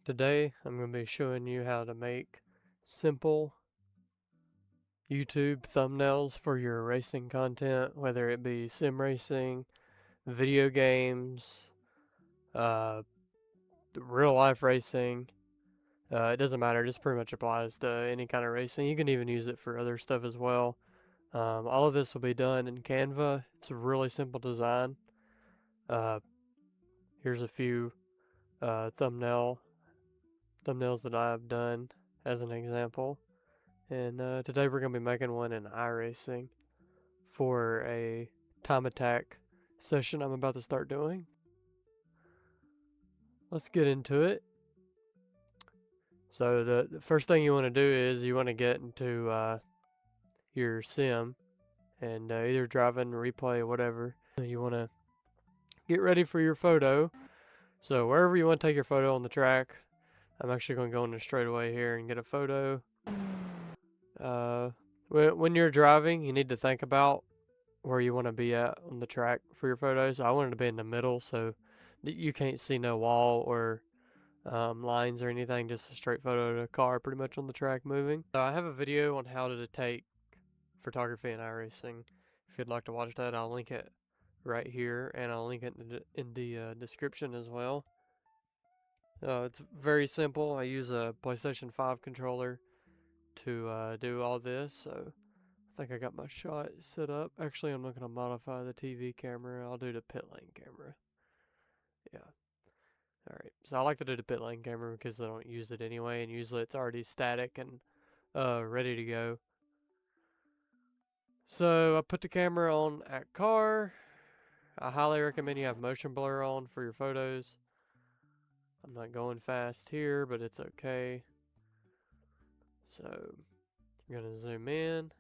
Today, I'm going to be showing you how to make simple YouTube thumbnails for your racing content, whether it be sim racing, video games, uh, real life racing. It doesn't matter, it just pretty much applies to any kind of racing. You can even use it for other stuff as well. All of this will be done in Canva. It's a really simple design. Uh, Here's a few thumbnails that I've done as an example. And today we're going to be making one in iRacing for a time attack session I'm about to start doing. Let's get into it. So the first thing you want to do is you want to get into your sim and either driving, replay, whatever. You want to get ready for your photo. So wherever you want to take your photo on the track, I'm actually going to go into straightaway here and get a photo. Uh, when you're driving, you need to think about where you want to be at on the track for your photos. I wanted to be in the middle so that you can't see no wall or lines or anything, just a straight photo of a car pretty much on the track moving. I have a video on how to take photography in iRacing. If you'd like to watch that, I'll link it right here and I'll link it in the description as well. It's very simple. I use a PlayStation 5 controller to do all this, so I think I got my shot set up. Actually, I'm not going to modify the TV camera. I'll do the pit lane camera. Yeah. Alright. So I like to do the pit lane camera because I don't use it anyway, and usually it's already static and ready to go. So I put the camera on at car. I highly recommend you have motion blur on for your photos. I'm not going fast here, but it's okay. So I'm going to zoom in.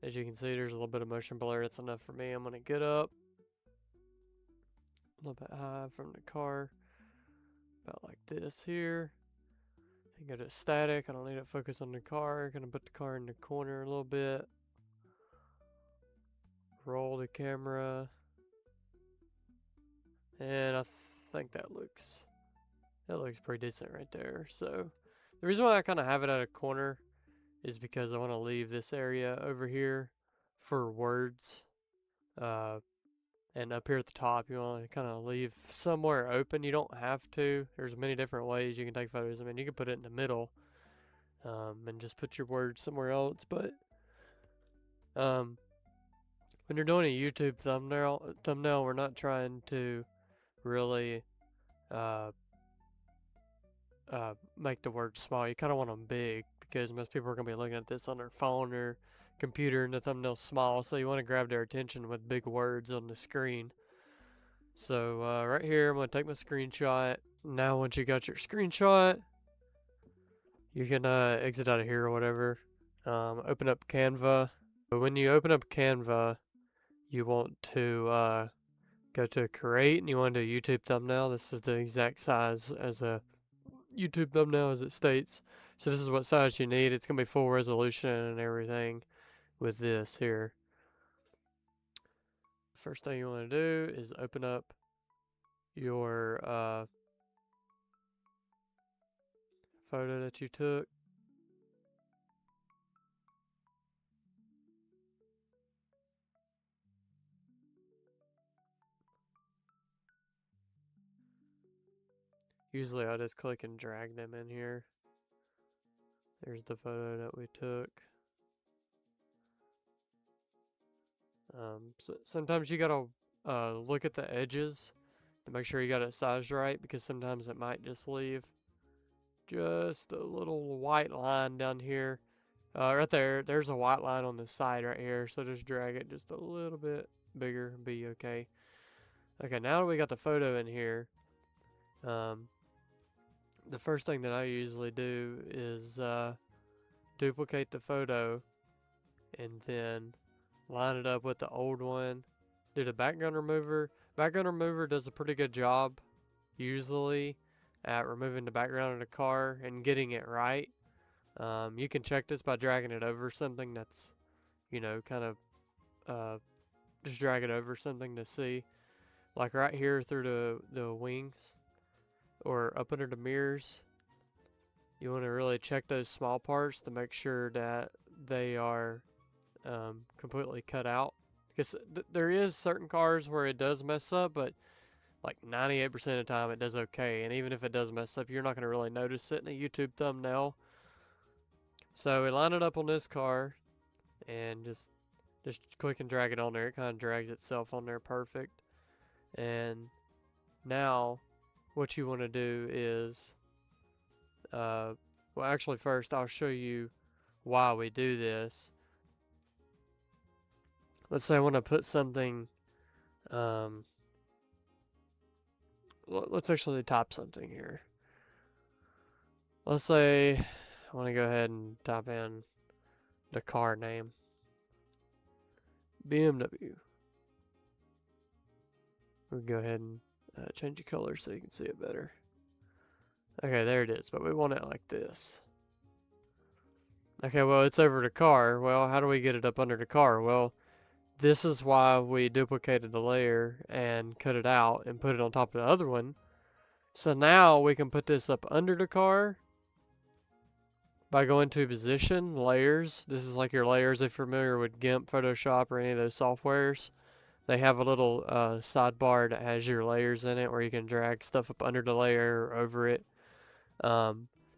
As you can see, there's a little bit of motion blur. That's enough for me. I'm going to get up a little bit high from the car, about like this here. And go to static. I don't need to focus on the car. Gonna put the car in the corner a little bit. Roll the camera. And I think that looks pretty decent right there. So the reason why I kind of have it at a corner is because I want to leave this area over here for words. And up here at the top, you want to kind of leave somewhere open. You don't have to. There's many different ways you can take photos. I mean, you can put it in the middle and just put your words somewhere else. But when you're doing a YouTube thumbnail, we're not trying to really uh, make the words small. You kind of want them big because most people are going to be looking at this on their phone or computer and the thumbnail's small. So you want to grab their attention with big words on the screen. So right here, I'm going to take my screenshot. Now once you got your screenshot, you can exit out of here or whatever. Open up Canva. But when you open up Canva, you want to go to create and you want to do YouTube thumbnail. This is the exact size as a YouTube thumbnail as it states. So this is what size you need. It's going to be full resolution and everything with this here. First thing you want to do is open up your photo that you took. Usually I just click and drag them in here. There's the photo that we took. So sometimes you gotta look at the edges to make sure you got it sized right because sometimes it might just leave just a little white line down here. Right there, there's a white line on the side right here, so just drag it just a little bit bigger and be okay. Okay, now that we got the photo in here, the first thing that I usually do is duplicate the photo and then line it up with the old one. Do the background remover. Background remover does a pretty good job usually at removing the background of the car and getting it right. You can check this by dragging it over something that's, kind of just drag it over something to see. Like right here through the wings. or up under the mirrors, you want to really check those small parts to make sure that they are completely cut out. Because there is certain cars where it does mess up, but like 98% of the time it does okay. And even if it does mess up, you're not going to really notice it in a YouTube thumbnail. So we line it up on this car and just click and drag it on there. It kind of drags itself on there perfect. And now what you want to do is, well, actually first I'll show you why we do this. Let's say I want to put something, let's actually type something here. Let's say I want to go ahead and type in the car name. BMW. We'll go ahead and change the color so you can see it better. Okay, there it is, but we want it like this. Okay, well, it's over the car. Well, how do we get it up under the car? Well, this is why we duplicated the layer and cut it out and put it on top of the other one. So now we can put this up under the car by going to position, layers. This is like your layers if you're familiar with GIMP, Photoshop, or any of those softwares. They have a little sidebar that has your layers in it where you can drag stuff up under the layer or over it.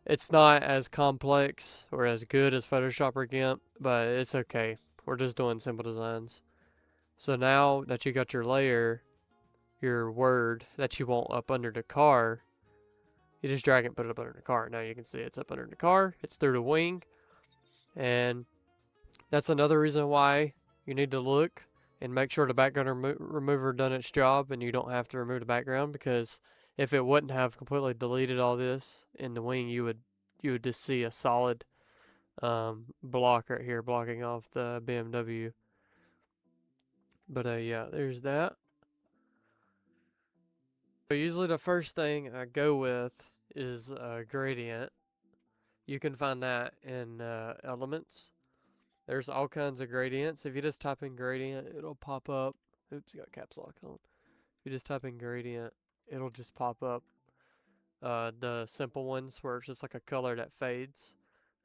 It's not as complex or as good as Photoshop or GIMP, but it's okay. We're just doing simple designs. So now that you got your layer, your word that you want up under the car, you just drag it and put it up under the car. Now you can see it's up under the car. It's through the wing. And that's another reason why you need to look and make sure the background remover done its job and you don't have to remove the background, because if it wouldn't have completely deleted all this in the wing, you would just see a solid block right here blocking off the BMW. But yeah, there's that. So usually the first thing I go with is gradient. You can find that in elements. There's all kinds of gradients. If you just type in gradient, it'll pop up. Oops, got caps lock on. If you just type in gradient, it'll just pop up the simple ones where it's just like a color that fades.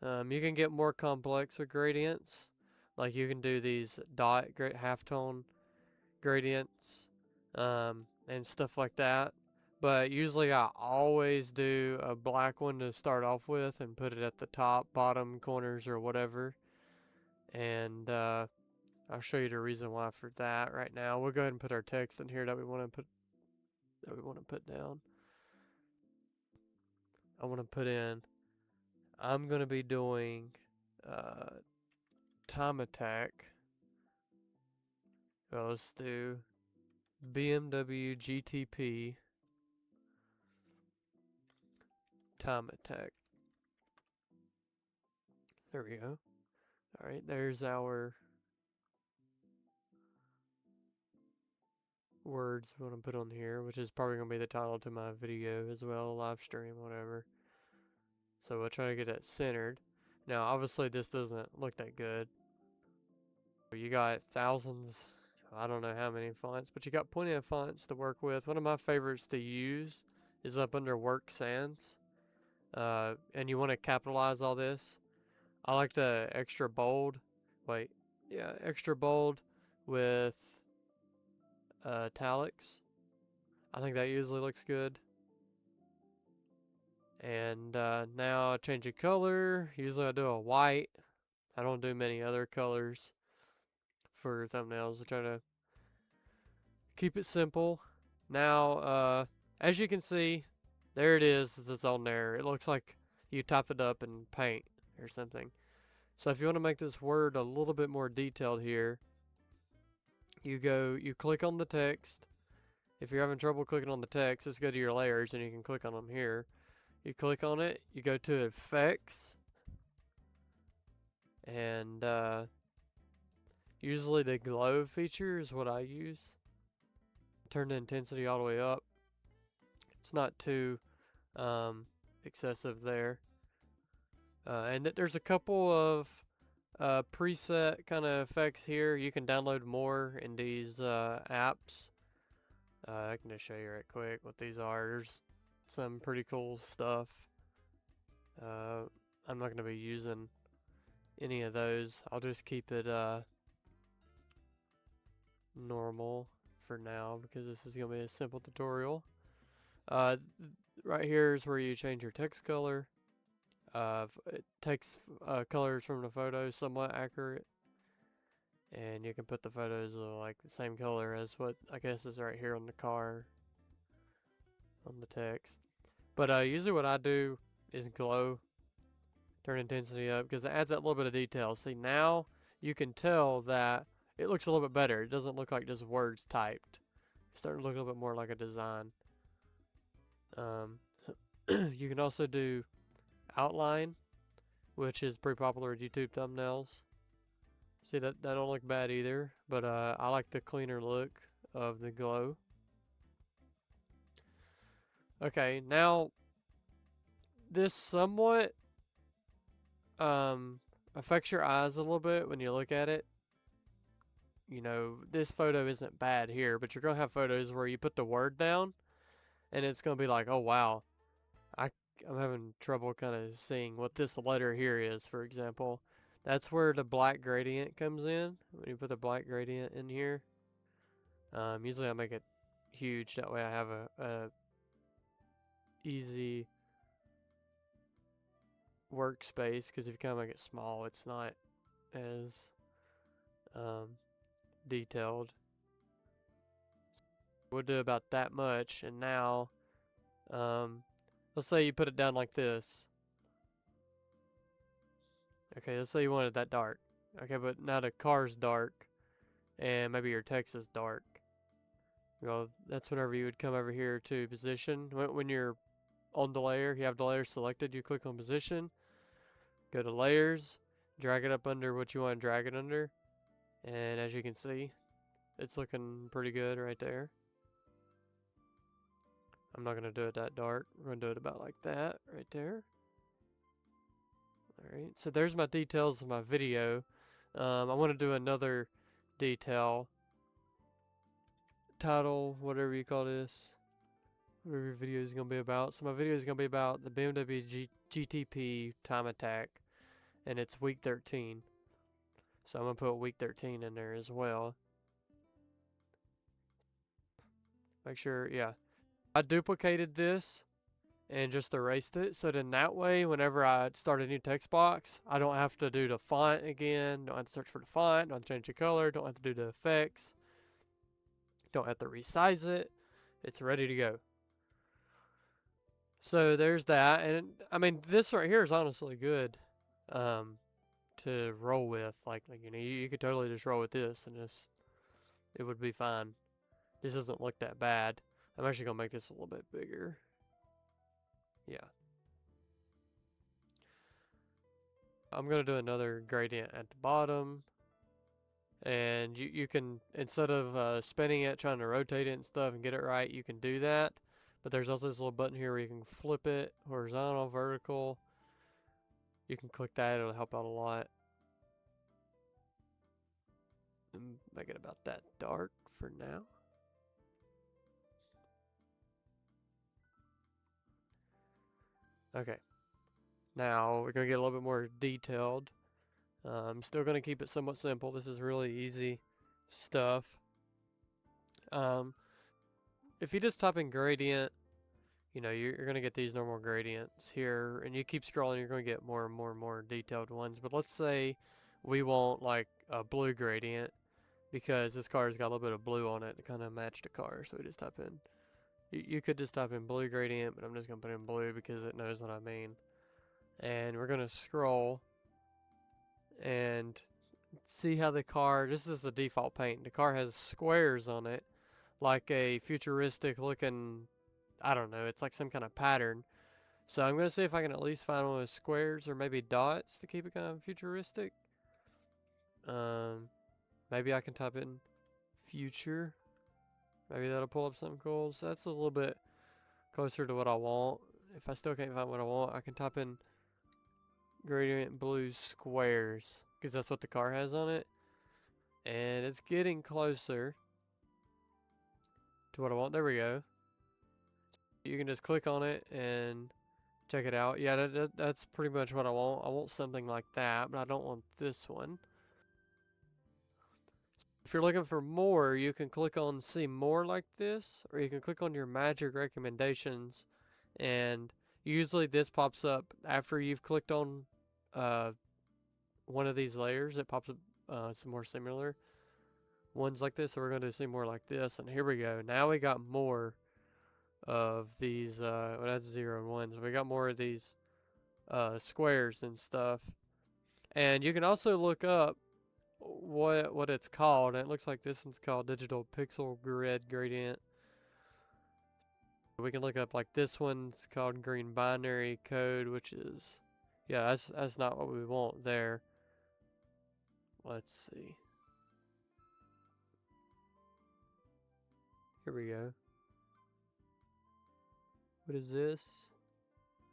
You can get more complex with gradients. Like you can do these dot halftone gradients and stuff like that. But usually I always do a black one to start off with and put it at the top, bottom corners or whatever. And I'll show you the reason why for that right now. We'll go ahead and put our text in here that we want to put down. I want to put in, I'm going to be doing time attack. Well, let's do BMW GTP time attack. There we go. Alright, there's our words we want to put on here, which is probably going to be the title to my video as well, live stream, whatever. So we'll try to get it centered. Now, obviously this doesn't look that good. You got thousands, I don't know how many fonts, but you got plenty of fonts to work with. One of my favorites to use is up under Work Sans. And you want to capitalize all this. I like the extra bold. Extra bold with italics. I think that usually looks good. And now I change the color. Usually I do a white. I don't do many other colors for thumbnails. I try to keep it simple. Now, as you can see, there it is. It's on there. It looks like you typed it up in Paint or something. So if you want to make this word a little bit more detailed here, you click on the text. If you're having trouble clicking on the text, just go to your layers and you can click on them here. You click on it, you go to Effects, and usually the glow feature is what I use. Turn the intensity all the way up. It's not too excessive there. And there's a couple of preset kind of effects here. You can download more in these apps. I can just show you right quick what these are. There's some pretty cool stuff. I'm not going to be using any of those. I'll just keep it normal for now because this is going to be a simple tutorial. Right here is where you change your text color. It takes colors from the photo, somewhat accurate, and you can put the photos like the same color as what I guess is right here on the car, on the text. But usually what I do is glow, turn intensity up, because it adds that little bit of detail. See, now you can tell that it looks a little bit better. It doesn't look like just words typed. It's starting to look a little bit more like a design. You can also do outline, which is pretty popular with YouTube thumbnails. See, that don't look bad either, but I like the cleaner look of the glow. Okay, now this somewhat affects your eyes a little bit when you look at it. You know, this photo isn't bad here, but you're gonna have photos where you put the word down and it's gonna be like, oh wow, I'm having trouble kind of seeing what this letter here is, for example. That's where the black gradient comes in. When you put the black gradient in here, usually I make it huge, that way I have a easy workspace, because if you kind of make it small, it's not as detailed. We'll do about that much, and now let's say you put it down like this. Okay, let's say you wanted that dark. Okay, but now the car's dark, and maybe your text is dark. Well, that's whenever you would come over here to position. When you're on the layer, you have the layer selected, you click on position, go to layers, drag it up under what you want to drag it under, and as you can see, it's looking pretty good right there. I'm not going to do it that dark. We're going to do it about like that right there. Alright, so there's my details of my video. I want to do another detail. Title, whatever you call this. Whatever your video is going to be about. So my video is going to be about the BMW GTP time attack. And it's week 13. So I'm going to put week 13 in there as well. Make sure, yeah. I duplicated this and just erased it, so then that way whenever I start a new text box, I don't have to do the font again, don't have to search for the font, don't have to change the color, don't have to do the effects, don't have to resize it. It's ready to go. So there's that, and I mean this right here is honestly good to roll with. Like you know, you could totally just roll with this and just it would be fine. This doesn't look that bad. I'm actually gonna make this a little bit bigger. Yeah. I'm going to do another gradient at the bottom. And you can, instead of spinning it, trying to rotate it and stuff and get it right, you can do that. But there's also this little button here where you can flip it horizontal, vertical. You can click that, it'll help out a lot. And make it about that dark for now. Okay, now we're going to get a little bit more detailed. I'm still going to keep it somewhat simple. This is really easy stuff. If you just type in gradient, you know, you're going to get these normal gradients here, and you keep scrolling, you're going to get more and more and more detailed ones. But let's say we want like a blue gradient because this car's got a little bit of blue on it to kind of match the car. So we just type in. You could just type in blue gradient, but I'm just going to put in blue because it knows what I mean. And we're going to scroll and see how the car, this is the default paint. The car has squares on it, like a futuristic looking, I don't know, it's like some kind of pattern. So I'm going to see if I can at least find one with squares or maybe dots to keep it kind of futuristic. Maybe I can type in future. Maybe that'll pull up something cool. So that's a little bit closer to what I want. If I still can't find what I want, I can type in gradient blue squares, because that's what the car has on it. And it's getting closer to what I want. There we go. You can just click on it and check it out. Yeah, that's pretty much what I want. I want something like that, but I don't want this one. If you're looking for more, you can click on see more like this, or you can click on your magic recommendations, and usually this pops up after you've clicked on uh, one of these layers. It pops up some more similar ones like this, so we're going to see more like this, and here we go. Now we got more of these, well, that's 0 and 1s, we got more of these squares and stuff. And you can also look up what it's called. And it looks like this one's called Digital Pixel Grid Gradient. We can look up like this one's called Green Binary Code, which is, yeah, that's not what we want there. Let's see. Here we go. What is this?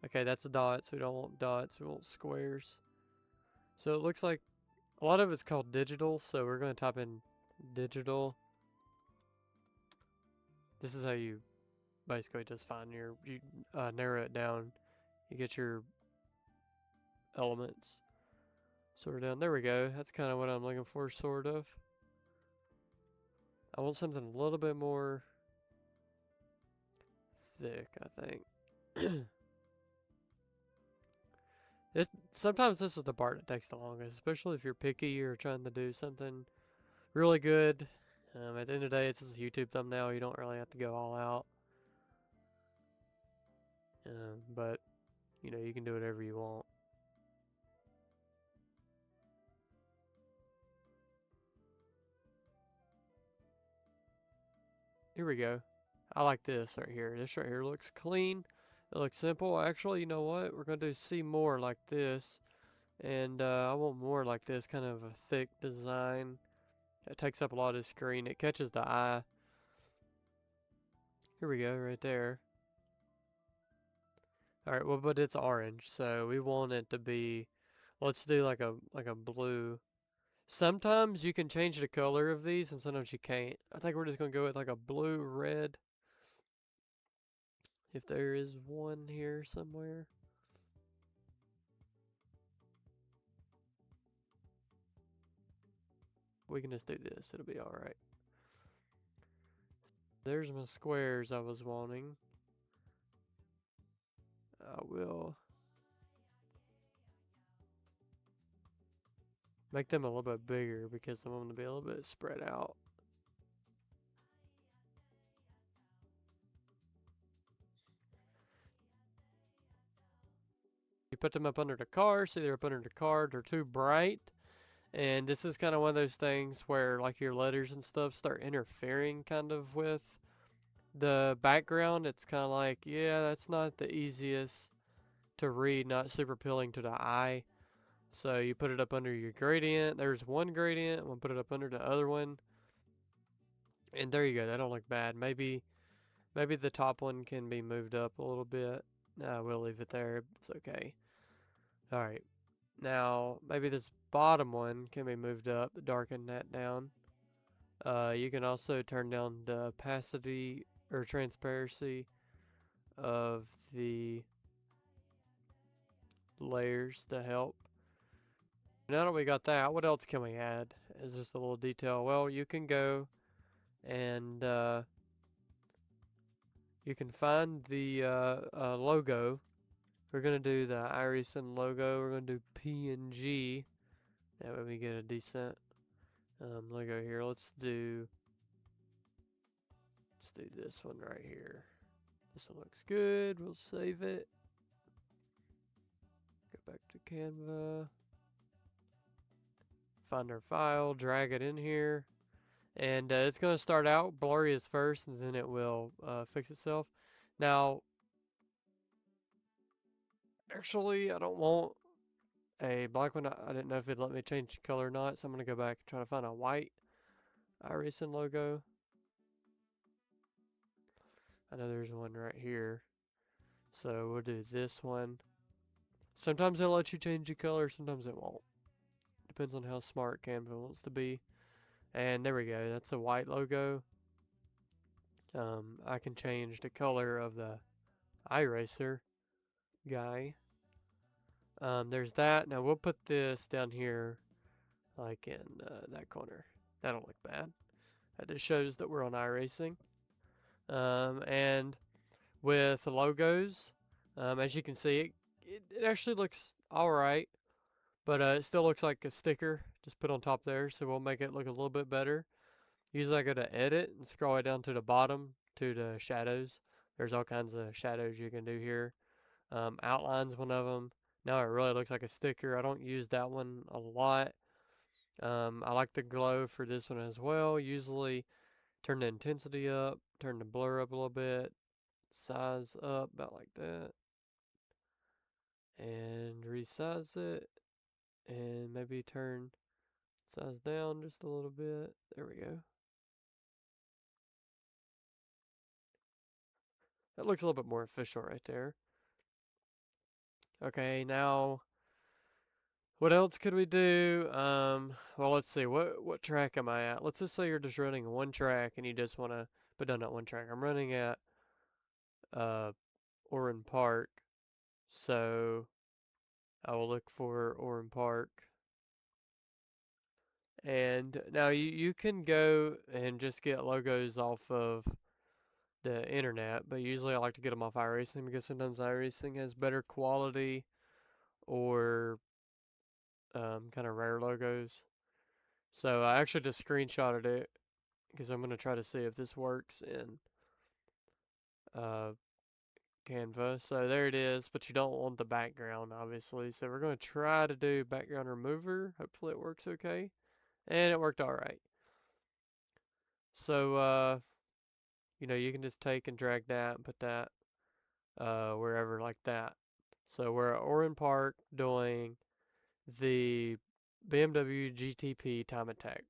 Okay, that's dots. We don't want dots. We want squares. So it looks like a lot of it's called digital. So we're going to type in digital. This is how you basically just find you narrow it down. You get your elements sorted down. There we go. That's kind of what I'm looking for, sort of. I want something a little bit more thick, I think. Sometimes this is the part that takes the longest, especially if you're picky or trying to do something really good. At the end of the day, it's just a YouTube thumbnail. You don't really have to go all out. But, you know, you can do whatever you want. Here we go. I like this right here. This right here looks clean. It looks simple. Actually, you know what? We're going to do see more like this. And I want more like this, kind of a thick design. It takes up a lot of the screen. It catches the eye. Here we go, right there. Alright, well, but it's orange, so we want it to be, let's do like a blue. Sometimes you can change the color of these, and sometimes you can't. I think we're just going to go with like a blue, red. If there is one here somewhere. We can just do this. It'll be alright. There's my squares I was wanting. I will make them a little bit bigger because I want them to be a little bit spread out. You put them up under the car, see they're up under the car, they're too bright. And this is kind of one of those things where like your letters and stuff start interfering kind of with the background. It's kind of like, yeah, that's not the easiest to read, not super appealing to the eye. So you put it up under your gradient. There's one gradient. We'll put it up under the other one. And there you go. That don't look bad. Maybe the top one can be moved up a little bit. We'll leave it there. It's okay. All right. Now, maybe this bottom one can be moved up, darken that down. You can also turn down the opacity or transparency of the layers to help. Now that we got that, what else can we add? Is just a little detail. Well, you can go and you can find the logo. We're going to do the Irison logo. We're going to do PNG. That way we get a decent logo here. Let's do this one right here. This one looks good. We'll save it. Go back to Canva. Find our file, drag it in here. And it's going to start out blurry as first, and then it will fix itself. Now, actually, I don't want a black one. I didn't know if it'd let me change color or not, so I'm going to go back and try to find a white Irison logo. I know there's one right here. So we'll do this one. Sometimes it'll let you change the color, sometimes it won't. Depends on how smart Canva wants to be. And there we go. That's a white logo. I can change the color of the iRacer guy. There's that. Now we'll put this down here, like in that corner. That'll look bad. That just shows that we're on iRacing. And with the logos, as you can see, it actually looks all right, but it still looks like a sticker just put on top there. So we'll make it look a little bit better. Usually I go to edit and scroll right down to the bottom to the shadows. There's all kinds of shadows you can do here. Outline's one of them. Now it really looks like a sticker. I don't use that one a lot. I like the glow for this one as well. Usually turn the intensity up, turn the blur up a little bit, size up about like that, and resize it, and maybe turn size down just a little bit. There we go. That looks a little bit more official right there. Okay, now what else could we do? Well, let's see. What track am I at? Let's just say you're just running one track and you just want to, but no, not one track. I'm running at uh Oran Park, so I will look for Oran Park. And now you can go and just get logos off of the internet, but usually I like to get them off iRacing because sometimes iRacing has better quality or kind of rare logos. So I actually just screenshotted it because I'm going to try to see if this works in uh, Canva. So there it is, but you don't want the background, obviously. So we're going to try to do background remover. Hopefully it works okay. And it worked all right. So, you can just take and drag that and put that wherever like that. So we're at Oran Park doing the BMW GTP time attack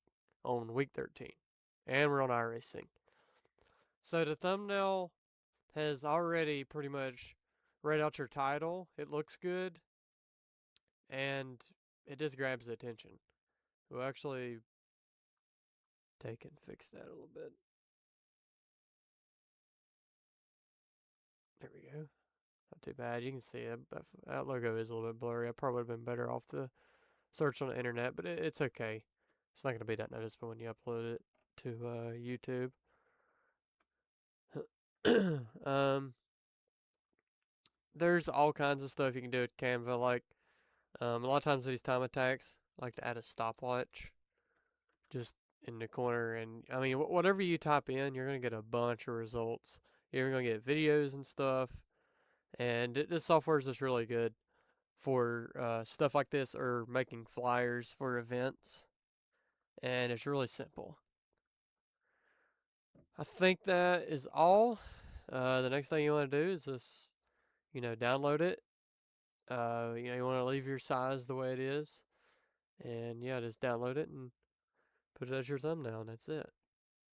on week 13. And we're on iRacing. So the thumbnail has already pretty much read out your title. It looks good, and it just grabs the attention. We'll actually take and fix that a little bit. There we go. Not too bad. You can see it. That logo is a little bit blurry. I probably would have been better off the search on the internet, but it's okay. It's not going to be that noticeable when you upload it to YouTube. There's all kinds of stuff you can do with Canva. Like a lot of times these time attacks, I like to add a stopwatch just in the corner, and I mean whatever you type in, you're gonna get a bunch of results. You're gonna get videos and stuff, and this software is just really good for stuff like this or making flyers for events, and it's really simple. I think that is all. The next thing you want to do is just download it. You want to leave your size the way it is, and yeah, just download it and put it as your thumbnail, and that's it.